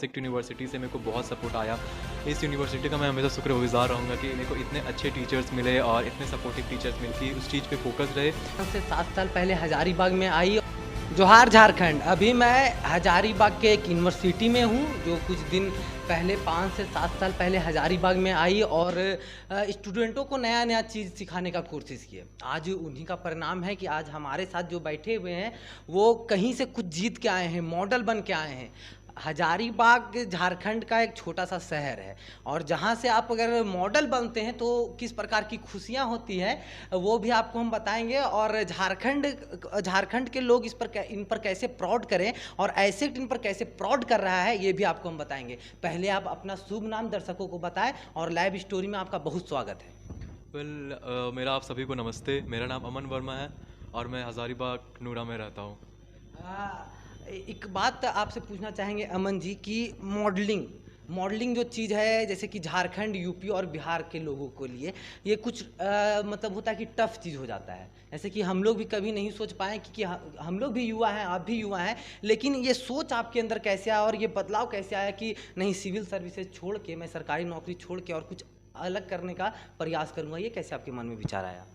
आसिक university से मेरे को बहुत सपोर्ट आया। इस यूनिवर्सिटी का मैं हमेशा शुक्रगुज़ार रहूँगा कि मेरे को इतने अच्छे टीचर्स मिले और इतने सपोर्टिव टीचर्स मिल के उस चीज़ पे फोकस रहे। से 7 साल पहले हजारीबाग में आई। जोहार झारखंड। अभी मैं हजारीबाग के एक यूनिवर्सिटी में हूँ जो कुछ दिन पहले 5 से 7 साल पहले हजारीबाग में आई और स्टूडेंटों को नया नया चीज़ सिखाने का कोशिश किए। आज उन्हीं का परिणाम है कि आज हमारे साथ जो बैठे हुए हैं वो कहीं से कुछ जीत के आए हैं, मॉडल बन के आए हैं। हजारीबाग झारखंड का एक छोटा सा शहर है और जहाँ से आप अगर मॉडल बनते हैं तो किस प्रकार की खुशियाँ होती हैं वो भी आपको हम बताएंगे। और झारखंड के लोग इन पर कैसे प्राउड करें और ऐसे इन पर कैसे प्राउड कर रहा है ये भी आपको हम बताएंगे। पहले आप अपना शुभ नाम दर्शकों को बताएं और लाइव स्टोरी में आपका बहुत स्वागत है। मेरा आप सभी को नमस्ते। मेरा नाम अमन वर्मा है और मैं हज़ारीबाग नूरा में रहता हूँ। एक बात आपसे पूछना चाहेंगे अमन जी कि मॉडलिंग मॉडलिंग जो चीज़ है जैसे कि झारखंड, यूपी और बिहार के लोगों के लिए ये कुछ मतलब होता है कि टफ चीज़ हो जाता है। जैसे कि हम लोग भी कभी नहीं सोच पाए कि हम लोग भी युवा हैं, आप भी युवा हैं, लेकिन ये सोच आपके अंदर कैसे आया और ये बदलाव कैसे आया कि नहीं सिविल सर्विसेज छोड़ के मैं सरकारी नौकरी छोड़ के और कुछ अलग करने का प्रयास करूँगा, ये कैसे आपके मन में विचार आया?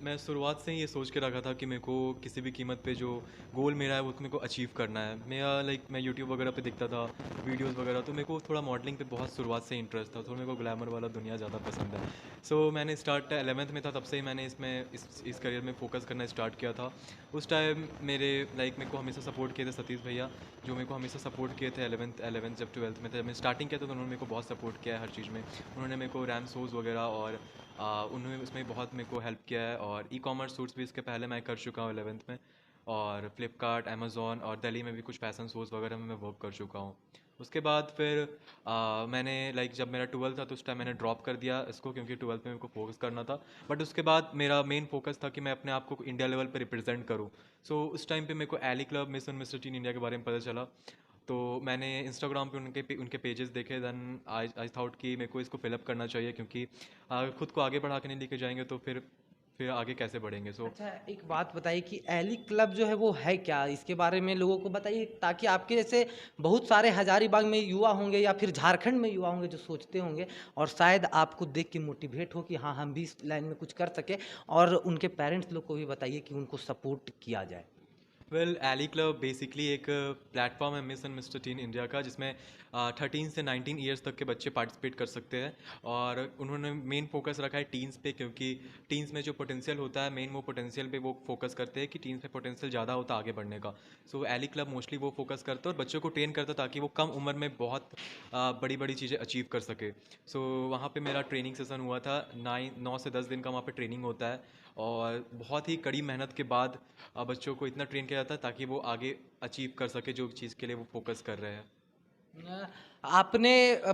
मैं शुरुआत से ही ये सोच के रखा था कि मेरे को किसी भी कीमत पे जो गोल मेरा है वो मेरे को अचीव करना है। मैं यूट्यूब वगैरह पे देखता था वीडियोस वगैरह, तो मेरे को थोड़ा मॉडलिंग पे बहुत शुरुआत से इंटरेस्ट था। थोड़ा मेरे को ग्लैमर वाला दुनिया ज़्यादा पसंद है। मैंने स्टार्ट 11th में था तब से ही मैंने इस करियर में फोकस करना स्टार्ट किया था। उस टाइम मेरे को हमेशा सपोर्ट किए थे सतीश भैया, जो मेरे को हमेशा सपोर्ट किए थे 11th जब 12th में थे। जब मैं स्टार्टिंग किया था तो उन्होंने मेरे को बहुत सपोर्ट किया है हर चीज़ में। उन्होंने मेरे को रैम शोज़ वगैरह और उन्होंने उसमें बहुत मेरे को हेल्प किया है। और ई कॉमर्स सूट्स भी इसके पहले मैं कर चुका हूँ 11th में, और फ्लिपकार्ट, अमेज़ॉन और दिल्ली में भी कुछ फैशन शोज़ वगैरह में मैं वर्क कर चुका हूँ। उसके बाद फिर मैंने जब मेरा 12th था तो उस टाइम मैंने ड्रॉप कर दिया इसको, क्योंकि 12th में मेरे को फोकस करना था। बट उसके बाद मेरा मेन फोकस था कि मैं अपने आप को इंडिया लेवल पे रिप्रेजेंट करूँ। उस टाइम पे मेरे को एली club, Miss and Mister Teen India के बारे में पता चला। तो मैंने इंस्टाग्राम पे उनके पेजेस देखे। देन आई थॉट कि मेरे को इसको फिलअप करना चाहिए, क्योंकि खुद को आगे बढ़ा के नहीं लेके जाएंगे तो फिर आगे कैसे बढ़ेंगे। अच्छा, एक बात बताइए कि एली क्लब जो है वो है क्या? इसके बारे में लोगों को बताइए ताकि आपके जैसे बहुत सारे हजारीबाग में युवा होंगे या फिर झारखंड में युवा होंगे जो सोचते होंगे और शायद आपको देख के मोटिवेट हो कि हाँ हम भी इस लाइन में कुछ कर सके, और उनके पेरेंट्स लोग को भी बताइए कि उनको सपोर्ट किया जाए। एली क्लब बेसिकली एक प्लेटफॉर्म है miss and Mister Teen India का, जिसमें 13 से 19 ईयर्स तक के बच्चे पार्टिसिपेट कर सकते हैं। और उन्होंने मेन फोकस रखा है टीन्स पे, क्योंकि टीन्स में जो पोटेंशियल होता है मेन, वो पोटेंशियल पे वो फोकस करते हैं कि टीन्स में पोटेंशियल ज़्यादा होता है आगे बढ़ने का। एली क्लब मोस्टली वो फोकस करता है और बच्चों को ट्रेन करता है ताकि वो कम उम्र में बहुत बड़ी बड़ी चीज़ें अचीव कर सके। वहाँ पे मेरा ट्रेनिंग सेशन हुआ था। 9 से 10 दिन का वहाँ पे ट्रेनिंग होता है और बहुत ही कड़ी मेहनत के बाद बच्चों को इतना ट्रेन किया जाता है ताकि वो आगे अचीव कर सके जो चीज़ के लिए वो फोकस कर रहे हैं। आपने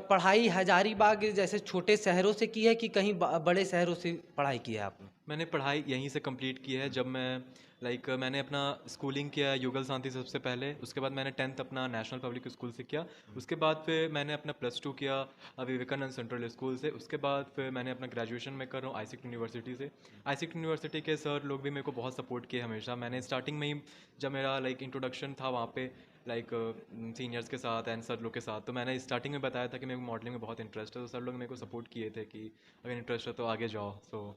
पढ़ाई हजारीबाग जैसे छोटे शहरों से की है कि कहीं बड़े शहरों से पढ़ाई की है आपने? मैंने पढ़ाई यहीं से कंप्लीट की है। जब मैंने अपना स्कूलिंग किया युगल शांति से सबसे पहले। उसके बाद मैंने 10th अपना नेशनल पब्लिक स्कूल से किया। उसके बाद फिर मैंने अपना +2 किया विवेकानंद सेंट्रल स्कूल से। उसके बाद फिर मैंने अपना ग्रेजुएशन में कर रहा हूँ आइसिक यूनिवर्सिटी से। आइसिक यूनिवर्सिटी के सर लोग भी मेरे को बहुत सपोर्ट किए हमेशा। मैंने स्टार्टिंग में ही जब मेरा इंट्रोडक्शन था वहाँ पे सीनियर्स के साथ एंड सर लोग के साथ, तो मैंने स्टार्टिंग में बताया था कि मेरे को मॉडलिंग में बहुत इंटरेस्ट है। तो सर लोग मेरे को सपोर्ट किए थे कि अगर इंटरेस्ट है तो आगे जाओ।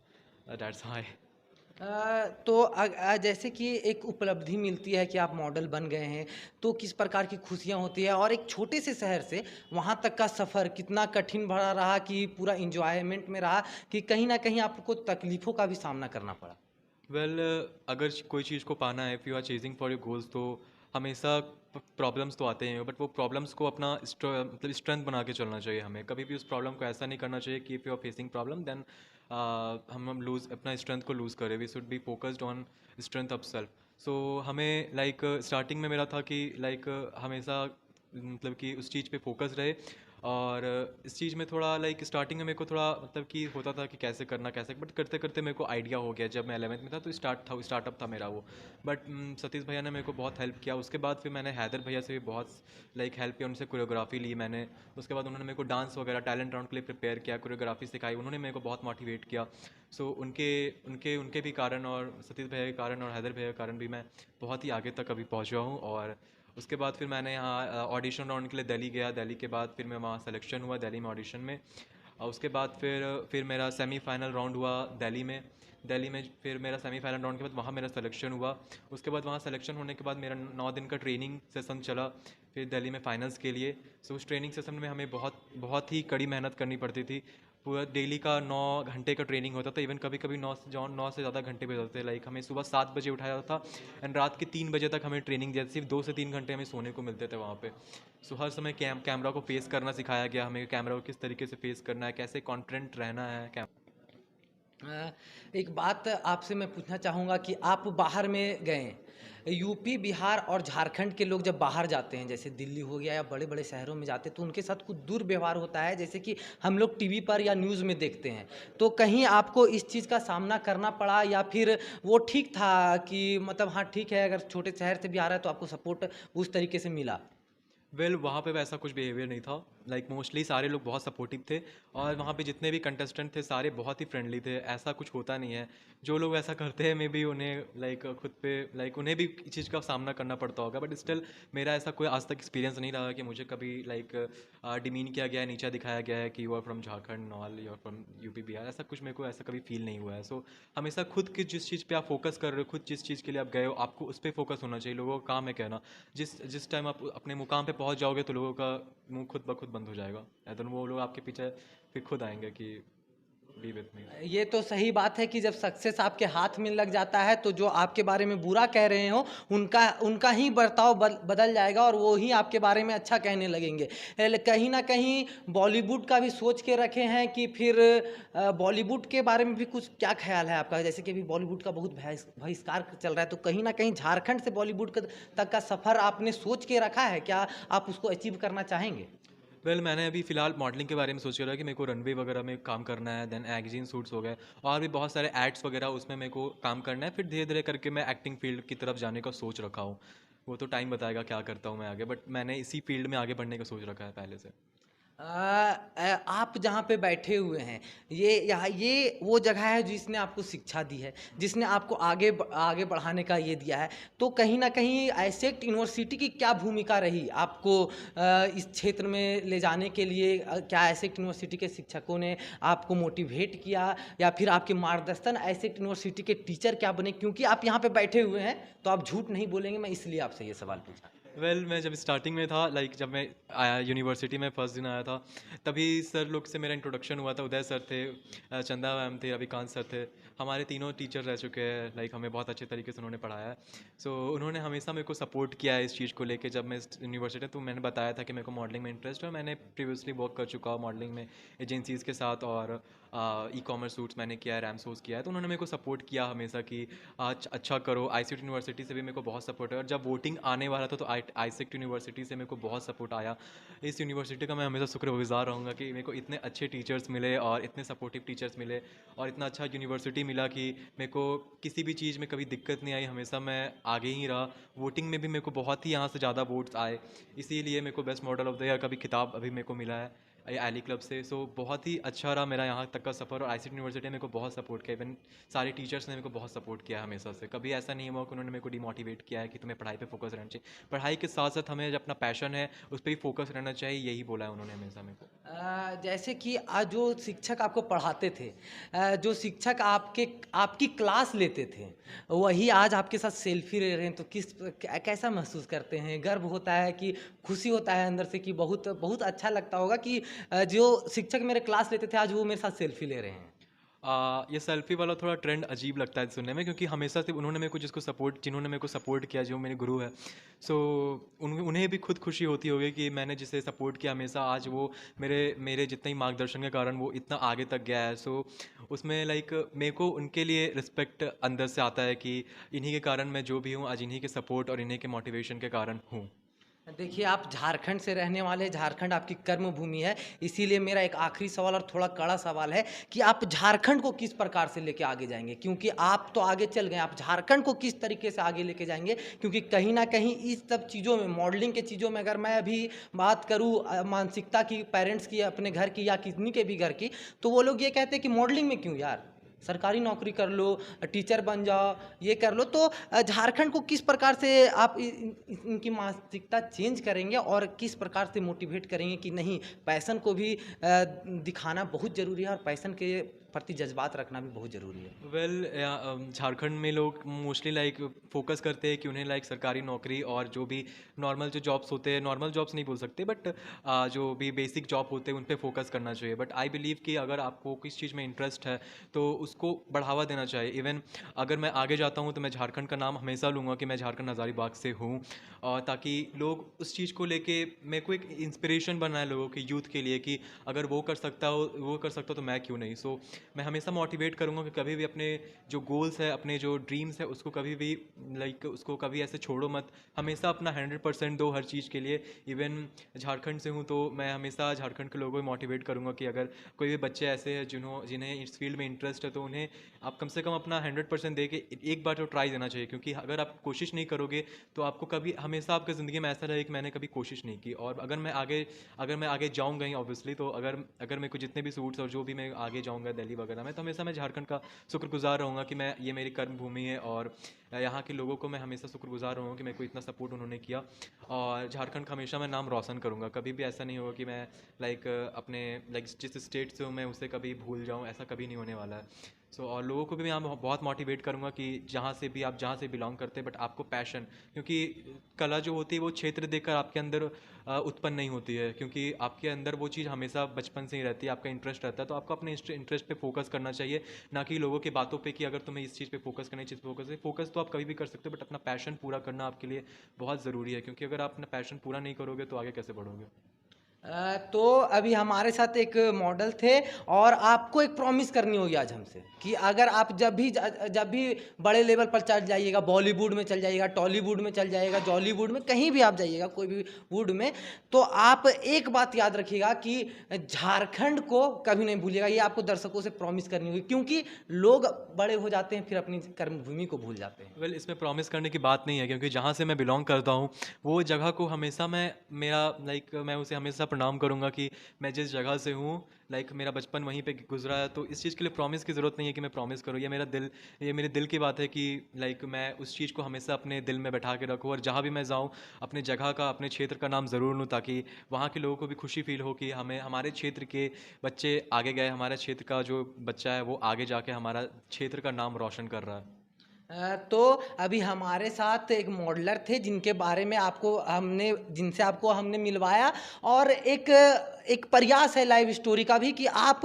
That's high. जैसे कि एक उपलब्धि मिलती है कि आप मॉडल बन गए हैं तो किस प्रकार की खुशियां होती है, और एक छोटे से शहर से वहां तक का सफ़र कितना कठिन भरा रहा कि पूरा इंजॉयमेंट में रहा कि कहीं ना कहीं आपको तकलीफ़ों का भी सामना करना पड़ा? अगर कोई चीज़ को पाना है, if you are chasing for your goals, तो हमेशा प्रॉब्लम्स तो आते हैं, बट वो प्रॉब्लम्स को अपना स्ट्रेंथ बना के चलना चाहिए। हमें कभी भी उस प्रॉब्लम को ऐसा नहीं करना चाहिए कि if you are facing problem then हम लूज़ अपना स्ट्रेंथ को लूज़ करें। We should be focused on strength of self. हमें स्टार्टिंग में मेरा था कि हमेशा कि उस चीज़ पे फोकस रहे। और इस चीज़ में थोड़ा स्टार्टिंग में मेरे को थोड़ा कि होता था कि कैसे करना कैसे, बट करते करते मेरे को आइडिया हो गया। जब मैं 11th में था तो स्टार्टअप था मेरा वो। बट सतीश भैया ने मेरे को बहुत हेल्प किया। उसके बाद फिर मैंने हैदर भैया से भी बहुत हेल्प किया, उनसे कोरियोग्राफी ली मैंने। उसके बाद उन्होंने मेरे को डांस वगैरह टैलेंट राउंड के लिए प्रिपेयर किया, कोरियोग्राफी सिखाई, उन्होंने मेरे को बहुत मोटिवेट किया। उनके उनके उनके भी कारण और सतीश भैया के कारण और हैदर भैया के कारण भी मैं बहुत ही आगे तक अभी पहुँचा हूँ। और उसके बाद फिर मैंने यहाँ ऑडिशन राउंड के लिए दिल्ली गया। दिल्ली के बाद फिर मैं वहाँ सिलेक्शन हुआ दिल्ली में ऑडिशन में। और उसके बाद फिर मेरा सेमीफाइनल राउंड हुआ दिल्ली में। दिल्ली में फिर मेरा सेमीफाइनल राउंड के बाद वहाँ मेरा सिलेक्शन हुआ। उसके बाद वहाँ सिलेक्शन होने के बाद मेरा 9 दिन का ट्रेनिंग सेशन चला फिर दिल्ली में फाइनल्स के लिए। सो उस ट्रेनिंग सेशन में हमें बहुत बहुत ही कड़ी मेहनत करनी पड़ती थी। पूरा डेली का 9 घंटे का ट्रेनिंग होता था। इवन कभी कभी 9 से ज़्यादा घंटे भी होते थे। लाइक हमें सुबह 7 बजे उठाया जाता था एंड रात के 3 बजे तक हमें ट्रेनिंग दी जाती। सिर्फ 2 से 3 घंटे हमें सोने को मिलते थे वहाँ पे। सो हर समय कैमरा को फेस करना सिखाया गया हमें। कैमरा को किस तरीके से फेस करना है, कैसे कॉन्फिडेंट रहना है। एक बात आपसे मैं पूछना चाहूँगा कि आप बाहर में गए, यूपी, बिहार और झारखंड के लोग जब बाहर जाते हैं, जैसे दिल्ली हो गया या बड़े बड़े शहरों में जाते हैं, तो उनके साथ कुछ दुर्व्यवहार होता है, जैसे कि हम लोग टीवी पर या न्यूज़ में देखते हैं। तो कहीं आपको इस चीज़ का सामना करना पड़ा या फिर वो ठीक था कि मतलब हाँ ठीक है, अगर छोटे शहर से भी आ रहा है तो आपको सपोर्ट उस तरीके से मिला? वहाँ पे वैसा कुछ बिहेवियर नहीं था। लाइक मोस्टली सारे लोग बहुत सपोर्टिव थे और वहाँ पे जितने भी कंटेस्टेंट थे सारे बहुत ही फ्रेंडली थे। ऐसा कुछ होता नहीं है। जो लोग ऐसा करते हैं मे बी उन्हें लाइक खुद पे लाइक उन्हें भी इस चीज़ का सामना करना पड़ता होगा। बट स्टिल मेरा ऐसा कोई आज तक एक्सपीरियंस नहीं रहा कि मुझे कभी लाइक डिमीन किया गया है, नीचा दिखाया गया है कि you are from Jharkhand all, you are from UP Bihar. ऐसा कुछ मेरे को ऐसा कभी फील नहीं हुआ है। सो हमेशा खुद की जिस चीज़ पे आप फोकस कर रहे हो, खुद जिस चीज़ के लिए आप गए हो, आपको उस पर फोकस होना चाहिए। लोगों का काम है कहना। जिस टाइम आप अपने मुकाम पे पहुंच जाओगे तो लोगों का मुंह खुद ब खुद बंद हो जाएगा। तो वो लोग आपके पीछे फिर खुद आएंगे कि बी विथ मी। ये तो सही बात है कि जब सक्सेस आपके हाथ में लग जाता है तो जो आपके बारे में बुरा कह रहे हो उनका उनका ही बर्ताव बदल जाएगा और वो ही आपके बारे में अच्छा कहने लगेंगे। कहीं ना कहीं बॉलीवुड का भी सोच के रखे हैं कि फिर बॉलीवुड के बारे में भी कुछ क्या ख्याल है आपका? जैसे कि अभी बॉलीवुड का बहुत बहिष्कार चल रहा है, तो कहीं ना कहीं झारखंड से बॉलीवुड तक का सफ़र आपने सोच के रखा है, क्या आप उसको अचीव करना चाहेंगे? मैंने अभी फ़िलहाल मॉडलिंग के बारे में सोच रहा है कि मेरे को रनवे वगैरह में काम करना है। देन मैगजीन सूट्स हो गए और भी बहुत सारे एड्स वगैरह उसमें मेरे को काम करना है। फिर धीरे धीरे करके मैं एक्टिंग फील्ड की तरफ जाने का सोच रखा हूँ। वो तो टाइम बताएगा क्या करता हूँ मैं आगे। बट मैंने इसी फील्ड में आगे बढ़ने का सोच रखा है पहले से। आप जहाँ पे बैठे हुए हैं, ये वो जगह है जिसने आपको शिक्षा दी है, जिसने आपको आगे बढ़ाने का ये दिया है। तो कहीं ना कहीं आईसेक्ट यूनिवर्सिटी की क्या भूमिका रही आपको इस क्षेत्र में ले जाने के लिए? क्या आईसेक्ट यूनिवर्सिटी के शिक्षकों ने आपको मोटिवेट किया या फिर आपके मार्गदर्शन आईसेक्ट यूनिवर्सिटी के टीचर क्या बने? क्योंकि आप यहाँ पे बैठे हुए हैं तो आप झूठ नहीं बोलेंगे, मैं इसलिए आपसे ये सवाल पूछा। मैं जब स्टार्टिंग में था, लाइक जब मैं आया यूनिवर्सिटी में फर्स्ट दिन आया था, तभी सर लोग से मेरा इंट्रोडक्शन हुआ था। उदय सर थे, चंदा मैम थे, रविकांत सर थे। हमारे तीनों टीचर रह चुके हैं। लाइक हमें बहुत अच्छे तरीके से उन्होंने पढ़ाया है। सो उन्होंने हमेशा मेरे को सपोर्ट किया है इस चीज़ को लेके। जब मैं यूनिवर्सिटी, तो मैंने बताया था कि मेरे को मॉडलिंग में इंटरेस्ट है। मैंने प्रीवियसली वर्क कर चुका हूँ मॉडलिंग में एजेंसीज़ के साथ और ई कॉमर्स सूट्स मैंने किया है, रैमसोस किया है। तो उन्होंने मेरे को सपोर्ट किया हमेशा कि आज अच्छा करो। आईसीटी यूनिवर्सिटी से भी मेरे को बहुत सपोर्ट है। और जब वोटिंग आने वाला था तो आईसेक्ट यूनिवर्सिटी से मेरे को बहुत सपोर्ट आया। इस यूनिवर्सिटी का मैं हमेशा शुक्रगुजार रहूँगा कि मेरे को इतने अच्छे टीचर्स मिले और इतने सपोर्टिव टीचर्स मिले और इतना अच्छा यूनिवर्सिटी मिला कि मेरे को किसी भी चीज़ में कभी दिक्कत नहीं आई। हमेशा मैं आगे ही रहा। वोटिंग में भी मेरे को बहुत ही यहाँ से ज़्यादा वोट्स आए, इसीलिए मेरे को best model of the year का भी खिताब अभी मेरे को मिला है एली क्लब से। सो बहुत ही अच्छा रहा मेरा यहाँ तक का सफ़र। और आईसीटी यूनिवर्सिटी ने मेरे को बहुत सपोर्ट किया। इवन सारे टीचर्स ने मेरे को बहुत सपोर्ट किया है हमेशा से। कभी ऐसा नहीं हुआ कि उन्होंने मेरे को डिमोटिवेट किया है कि तुम्हें पढ़ाई पे फोकस रहना चाहिए। पढ़ाई के साथ साथ हमें जो अपना पैशन है उस पर ही फोकस रहना चाहिए, यही बोला है उन्होंने हमेशा मेरे को। जैसे कि आज जो शिक्षक आपको पढ़ाते थे, जो शिक्षक आपकी क्लास लेते थे, वही आज आपके साथ सेल्फी ले रहे हैं, तो कैसा महसूस करते हैं? गर्व होता है कि खुशी होता है अंदर से कि बहुत बहुत अच्छा लगता होगा कि जो शिक्षक मेरे क्लास लेते थे आज वो मेरे साथ सेल्फी ले रहे हैं? ये सेल्फी वाला थोड़ा ट्रेंड अजीब लगता है सुनने में, क्योंकि हमेशा से उन्होंने मेरे को जिन्होंने मेरे को सपोर्ट किया, जो मेरे गुरु है, सो उन्हें भी खुद खुशी होती होगी कि मैंने जिसे सपोर्ट किया हमेशा, आज वो मेरे जितने ही मार्गदर्शन के कारण वो इतना आगे तक गया है। सो उसमें लाइक मेरे को उनके लिए रिस्पेक्ट अंदर से आता है कि इन्हीं के कारण मैं जो भी हूँ आज, इन्हीं के सपोर्ट और इन्हीं के मोटिवेशन के कारण हूँ। देखिए, आप झारखंड से रहने वाले, झारखंड आपकी कर्म भूमि है, इसीलिए मेरा एक आखिरी सवाल और थोड़ा कड़ा सवाल है कि आप झारखंड को किस प्रकार से लेके आगे जाएंगे? क्योंकि आप तो आगे चल गए, आप झारखंड को किस तरीके से आगे लेके जाएंगे? क्योंकि कहीं ना कहीं इस सब चीज़ों में, मॉडलिंग के चीज़ों में अगर मैं अभी बात करूँ मानसिकता की, पेरेंट्स की, अपने घर की या किसी के भी घर की, तो वो लोग ये कहते हैं कि मॉडलिंग में क्यों यार, सरकारी नौकरी कर लो, टीचर बन जाओ, ये कर लो। तो झारखंड को किस प्रकार से आप इनकी मानसिकता चेंज करेंगे और किस प्रकार से मोटिवेट करेंगे कि नहीं, पैशन को भी दिखाना बहुत ज़रूरी है और पैशन के प्रति जज्बात रखना भी बहुत ज़रूरी है। वेल झारखंड में लोग मोस्टली लाइक फोकस करते हैं कि उन्हें लाइक सरकारी नौकरी और जो भी नॉर्मल जो जॉब्स होते हैं, नॉर्मल जॉब्स नहीं बोल सकते बट जो भी बेसिक जॉब होते हैं उन पे फोकस करना चाहिए। बट आई बिलीव कि अगर आपको किस चीज़ में इंटरेस्ट है तो उसको बढ़ावा देना चाहिए। इवन अगर मैं आगे जाता हूँ तो मैं झारखंड का नाम हमेशा लूँगा कि मैं झारखंड हज़ारीबाग से हूँ, और ताकि लोग उस चीज़ को लेके मेरे को एक इंस्पिरेशन बनाए लोगों के यूथ के लिए कि अगर वो कर सकता हो तो मैं क्यों नहीं। सो मैं हमेशा मोटिवेट करूँगा कि कभी भी अपने जो गोल्स है, अपने जो ड्रीम्स है, उसको कभी भी लाइक उसको कभी ऐसे छोड़ो मत, हमेशा अपना 100% दो हर चीज़ के लिए। इवन झारखंड से हूँ तो मैं हमेशा झारखंड के लोगों को मोटिवेट करूँगा कि अगर कोई भी बच्चे ऐसे हैं जिन्हें इस फील्ड में इंटरेस्ट है तो उन्हें आप कम से कम अपना 100% दे के एक बार तो ट्राई देना चाहिए। क्योंकि अगर आप कोशिश नहीं करोगे तो आपको कभी हमेशा आपकी ज़िंदगी में ऐसा रहे कि मैंने कभी कोशिश नहीं की। और अगर मैं आगे जाऊँगा ही ऑब्वियसली, तो अगर मेरे को जितने भी सूट्स और जो भी मैं आगे जाऊँगा दिल्ली वगैरह में, तो हमेशा मैं झारखंड का शुक्रगुजार रहूँगा कि मैं ये मेरी कर्म भूमि है और यहाँ के लोगों को मैं हमेशा शुक्रगुजार रहूँगा कि मेरे को इतना सपोर्ट उन्होंने किया। और झारखंड का हमेशा मैं नाम रोशन करूँगा। कभी भी ऐसा नहीं होगा कि मैं अपने जिस स्टेट से हूँ मैं उसे कभी भूल जाऊँ, ऐसा कभी नहीं होने वाला है। और लोगों को भी मैं बहुत मोटिवेट करूँगा कि जहाँ से बिलोंग करते हैं बट आपको पैशन, क्योंकि कला जो होती है वो क्षेत्र देखकर आपके अंदर उत्पन्न नहीं होती है, क्योंकि आपके अंदर वो चीज़ हमेशा बचपन से ही रहती है, आपका इंटरेस्ट रहता है। तो आपको अपने इंटरेस्ट पे फोकस करना चाहिए, ना कि लोगों की बातों पे कि अगर तुम्हें इस चीज़ पे फोकस करना है, इस चीज़ पे फोकस तो आप कभी भी कर सकते हो बट अपना पैशन पूरा करना आपके लिए बहुत ज़रूरी है। क्योंकि अगर आप अपना पैशन पूरा नहीं करोगे तो आगे कैसे बढ़ोगे। तो अभी हमारे साथ एक मॉडल थे और आपको एक प्रॉमिस करनी होगी आज हमसे कि अगर आप जब भी बड़े लेवल पर चल जाइएगा, बॉलीवुड में चल जाइएगा, टॉलीवुड में चल जाइएगा, जॉलीवुड में, कहीं भी आप जाइएगा, कोई भी वुड में, तो आप एक बात याद रखिएगा कि झारखंड को कभी नहीं भूलिएगा। ये आपको दर्शकों से प्रॉमिस करनी होगी, क्योंकि लोग बड़े हो जाते हैं फिर अपनी कर्मभूमि को भूल जाते हैं। वेल इसमें प्रॉमिस करने की बात नहीं है, क्योंकि जहाँ से मैं बिलोंग करता हूँ वो जगह को हमेशा मैं उसे हमेशा प्रणाम करूँगा कि मैं जिस जगह से हूँ मेरा बचपन वहीं पे गुजरा है। तो इस चीज़ के लिए प्रॉमिस की ज़रूरत नहीं है कि मैं प्रॉमिस करूँ। ये मेरे दिल की बात है कि मैं उस चीज़ को हमेशा अपने दिल में बैठा के रखूँ और जहाँ भी मैं जाऊँ अपने जगह का, अपने क्षेत्र का नाम ज़रूर लूँ, ताकि वहाँ के लोगों को भी खुशी फील हो कि हमारे क्षेत्र के बच्चे आगे गए, हमारे क्षेत्र का जो बच्चा है वो आगे जाके हमारा क्षेत्र का नाम रोशन कर रहा है। तो अभी हमारे साथ एक मॉडलर थे जिनसे आपको हमने मिलवाया, और एक प्रयास है लाइव स्टोरी का भी कि आप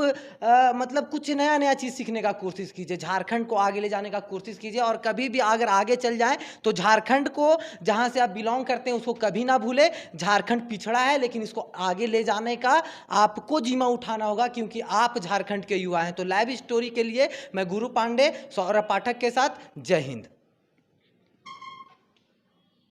मतलब कुछ नया चीज़ सीखने का कोशिश कीजिए, झारखंड को आगे ले जाने का कोशिश कीजिए, और कभी भी अगर आगे चल जाएं तो झारखंड को, जहां से आप बिलोंग करते हैं, उसको कभी ना भूले। झारखंड पिछड़ा है लेकिन इसको आगे ले जाने का आपको जिम्मा उठाना होगा, क्योंकि आप झारखंड के युवा हैं। तो लाइव स्टोरी के लिए मैं गुरु पांडे, सौरभ पाठक के साथ, जय हिंद।